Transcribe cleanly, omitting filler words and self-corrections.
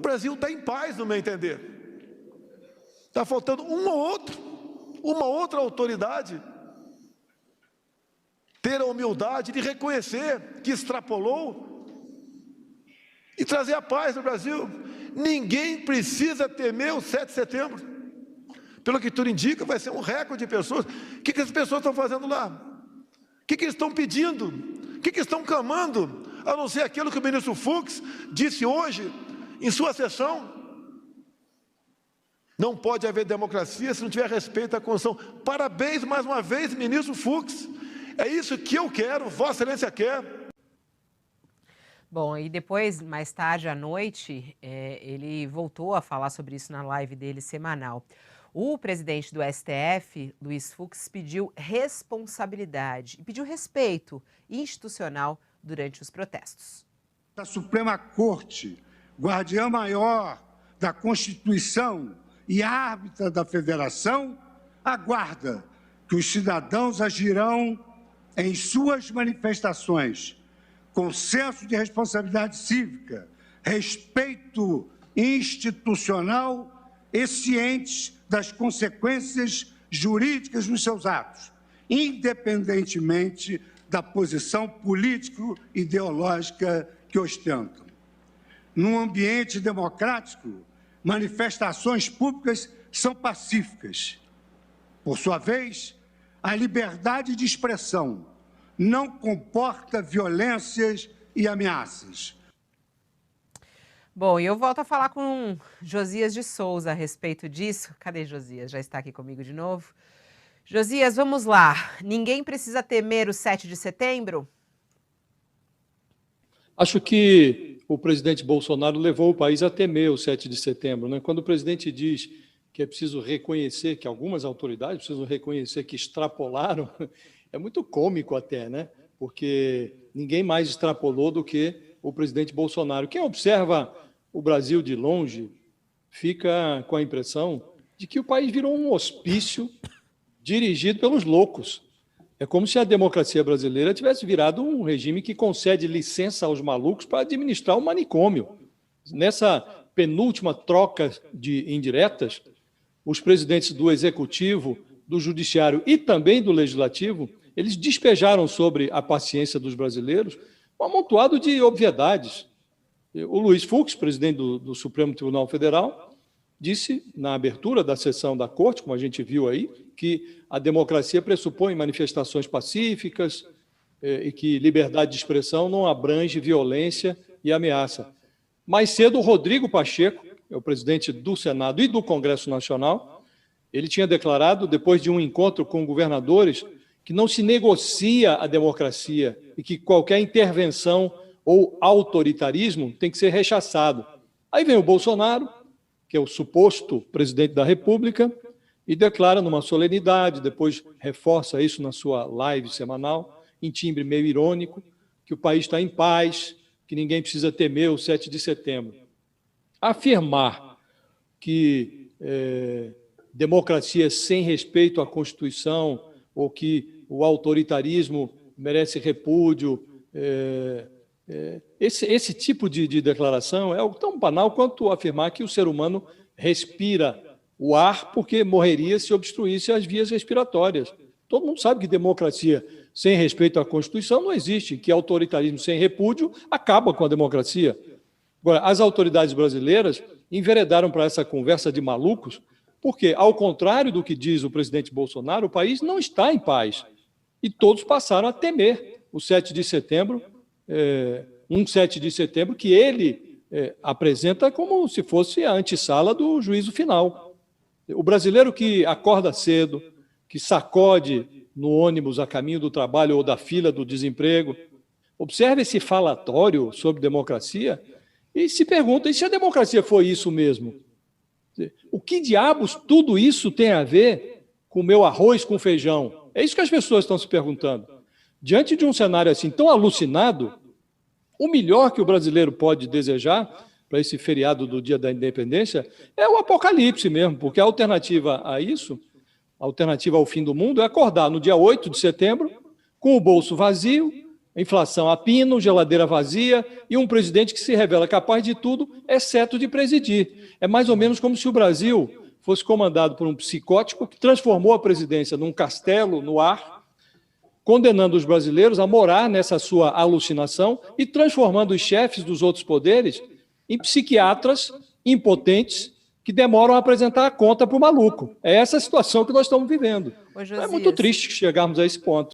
Brasil está em paz, no meu entender. Está faltando uma outra autoridade ter a humildade de reconhecer que extrapolou e trazer a paz no Brasil. Ninguém precisa temer o 7 de setembro. Pelo que tudo indica, vai ser um recorde de pessoas. O que as pessoas estão fazendo lá? O que eles estão pedindo? O que estão clamando? A não ser aquilo que o ministro Fux disse hoje em sua sessão. Não pode haver democracia se não tiver respeito à Constituição. Parabéns mais uma vez, ministro Fux. É isso que eu quero, Vossa Excelência quer. Bom, e depois, mais tarde à noite, ele voltou a falar sobre isso na live dele semanal. O presidente do STF, Luiz Fux, pediu responsabilidade e pediu respeito institucional durante os protestos. A Suprema Corte, guardiã maior da Constituição e árbitra da Federação, aguarda que os cidadãos agirão em suas manifestações com senso de responsabilidade cívica, respeito institucional e cientes das consequências jurídicas dos seus atos, independentemente da posição político-ideológica que ostentam. Num ambiente democrático, manifestações públicas são pacíficas. Por sua vez, a liberdade de expressão não comporta violências e ameaças. Bom, e eu volto a falar com Josias de Souza a respeito disso. Cadê Josias? Já está aqui comigo de novo. Josias, vamos lá. Ninguém precisa temer o 7 de setembro? Acho que o presidente Bolsonaro levou o país a temer o 7 de setembro, né? Quando o presidente diz que é preciso reconhecer, que algumas autoridades precisam reconhecer que extrapolaram, é muito cômico até, né? Porque ninguém mais extrapolou do que o presidente Bolsonaro. Quem observa o Brasil de longe fica com a impressão de que o país virou um hospício dirigido pelos loucos. É como se a democracia brasileira tivesse virado um regime que concede licença aos malucos para administrar um manicômio. Nessa penúltima troca de indiretas, os presidentes do Executivo, do Judiciário e também do Legislativo, eles despejaram sobre a paciência dos brasileiros um amontoado de obviedades. O Luiz Fux, presidente do Supremo Tribunal Federal, disse na abertura da sessão da Corte, como a gente viu aí, que a democracia pressupõe manifestações pacíficas e que liberdade de expressão não abrange violência e ameaça. Mais cedo, o Rodrigo Pacheco, é o presidente do Senado e do Congresso Nacional, ele tinha declarado, depois de um encontro com governadores, que não se negocia a democracia e que qualquer intervenção ou autoritarismo tem que ser rechaçado. Aí vem o Bolsonaro, que é o suposto presidente da República, e declara numa solenidade, depois reforça isso na sua live semanal, em timbre meio irônico, que o país está em paz, que ninguém precisa temer o 7 de setembro. Afirmar que democracia sem respeito à Constituição ou que o autoritarismo merece repúdio, esse tipo de declaração é algo tão banal quanto afirmar que o ser humano respira o ar porque morreria se obstruísse as vias respiratórias. Todo mundo sabe que democracia sem respeito à Constituição não existe, que autoritarismo sem repúdio acaba com a democracia. Agora, as autoridades brasileiras enveredaram para essa conversa de malucos, porque, ao contrário do que diz o presidente Bolsonaro, o país não está em paz. E todos passaram a temer o 7 de setembro, um 7 de setembro que ele apresenta como se fosse a antessala do juízo final. O brasileiro que acorda cedo, que sacode no ônibus a caminho do trabalho ou da fila do desemprego, observa esse falatório sobre democracia e se pergunta, e se a democracia foi isso mesmo? O que diabos tudo isso tem a ver com o meu arroz com feijão? É isso que as pessoas estão se perguntando. Diante de um cenário assim tão alucinado, o melhor que o brasileiro pode desejar para esse feriado do Dia da Independência é o apocalipse mesmo, porque a alternativa a isso, a alternativa ao fim do mundo, é acordar no dia 8 de setembro, com o bolso vazio, inflação a pino, geladeira vazia e um presidente que se revela capaz de tudo, exceto de presidir. É mais ou menos como se o Brasil fosse comandado por um psicótico que transformou a presidência num castelo no ar, condenando os brasileiros a morar nessa sua alucinação e transformando os chefes dos outros poderes em psiquiatras impotentes que demoram a apresentar a conta para o maluco. É essa a situação que nós estamos vivendo. Ô, É Josias, muito triste chegarmos a esse ponto.